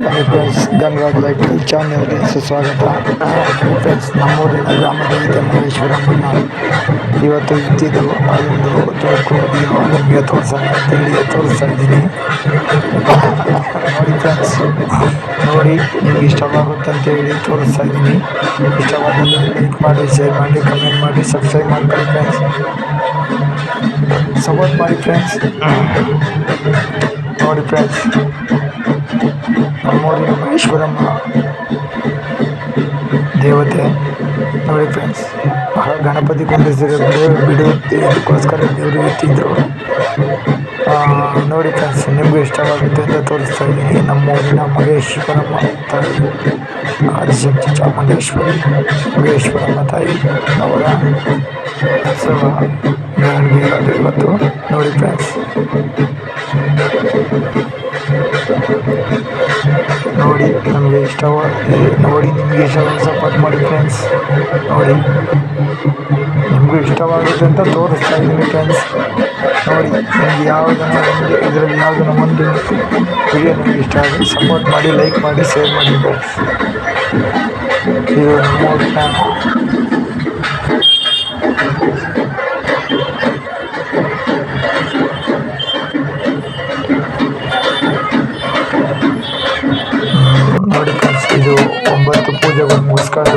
Friends ಧನ್ಯವಾದ like ಚಾನಲ್ಗೆ ಸುಸ್ವಾಗತ. ಫ್ರೆಂಡ್ಸ್ ನಮ್ಮೂರಿನ ಗ್ರಾಮ ದೇವತೆ ಮಹೇಶ್ವರಮ್ಮನ ಇವತ್ತು ಇದ್ದಿದ್ದು ಅದೊಂದು ತುಣುಕು ವಿಡಿಯೋ ನಿಮಗೆ ತೋರಿಸೋಣ ಅಂತೇಳಿ ತೋರಿಸ್ತಾ ಇದ್ದೀನಿ. ನೋಡಿ ಫ್ರೆಂಡ್ಸ್, ನೋಡಿ ನಿಮ್ಗೆ ಇಷ್ಟವಾಗುತ್ತೆ ಅಂತೇಳಿ ತೋರಿಸ್ತಾ ಇದ್ದೀನಿ. ಇಷ್ಟವಾದಲ್ಲಿ ಲೈಕ್ ಮಾಡಿ, ಶೇರ್ ಮಾಡಿ, ಕಮೆಂಟ್ ಮಾಡಿ, ಸಬ್ಸ್ಕ್ರೈಬ್ ಮಾಡ್ಕೊಳ್ಳಿ ಫ್ರೆಂಡ್ಸ್. ಸಪೋರ್ಟ್ ಮಾಡಿ ಫ್ರೆಂಡ್ಸ್. ನೋಡಿ ಫ್ರೆಂಡ್ಸ್, ನಮ್ಮೂರಿನ ಮಹೇಶ್ವರಮ್ಮ ದೇವತೆ ನೋಡಿ ಫ್ರೆಂಡ್ಸ್. ಗಣಪತಿ ಕುಂಡಿಸಿರೋ ಬಿಡುವುದಕ್ಕೋಸ್ಕರ ದೇವರು ಇತ್ತಿದ್ರು. ನೋಡಿ ಫ್ರೆಂಡ್ಸ್, ನಿಮಗೂ ಇಷ್ಟವಾಗುತ್ತೆ ಅಂತ ತೋರಿಸ್ತಾ ಇದ್ದೀನಿ. ನಮ್ಮೂರಿನ ಮಹೇಶ್ವರಮ್ಮ ತಾಯಿ, ಆದಿಶಕ್ತಿ ಚಾಮುಂಡೇಶ್ವರಿ ಮಹೇಶ್ವರಮ್ಮ ತಾಯಿ ಅವರ ಉತ್ಸವ ಮೆರವಣಿಗೆ ಇರೋದು ಇವತ್ತು. ನೋಡಿ ಫ್ರೆಂಡ್ಸ್, ನೋಡಿ ನಮಗೆ ನೋಡಿ ನಿಮಗೆ ಇಷ್ಟವಾದ ಸಪೋರ್ಟ್ ಮಾಡಿ ಫ್ರೆಂಡ್ಸ್. ನೋಡಿ ನಿಮಗೂ ಇಷ್ಟವಾಗುತ್ತೆ ಅಂತ ತೋರಿಸ್ತಾ ಇದ್ದೀನಿ ಫ್ರೆಂಡ್ಸ್. ನೋಡಿ ನಿಮಗೆ ಇದರಲ್ಲಿ ಯಾವುದನ್ನ ಒಂದು ವಿಡಿಯೋ ನಿಮಗೆ ಇಷ್ಟ ಆಗಿ ಸಪೋರ್ಟ್ ಮಾಡಿ, ಲೈಕ್ ಮಾಡಿ, ಶೇರ್ ಮಾಡಿ ಫ್ರೆಂಡ್ಸ್. ಇದು ನಮ್ಮ ನೋಡಿ ಫ್ರೆಂಡ್ಸ್, ಇದು 9 ಪೂಜೆಗಳು ಮುಗಿಸ್ಕೊಂಡು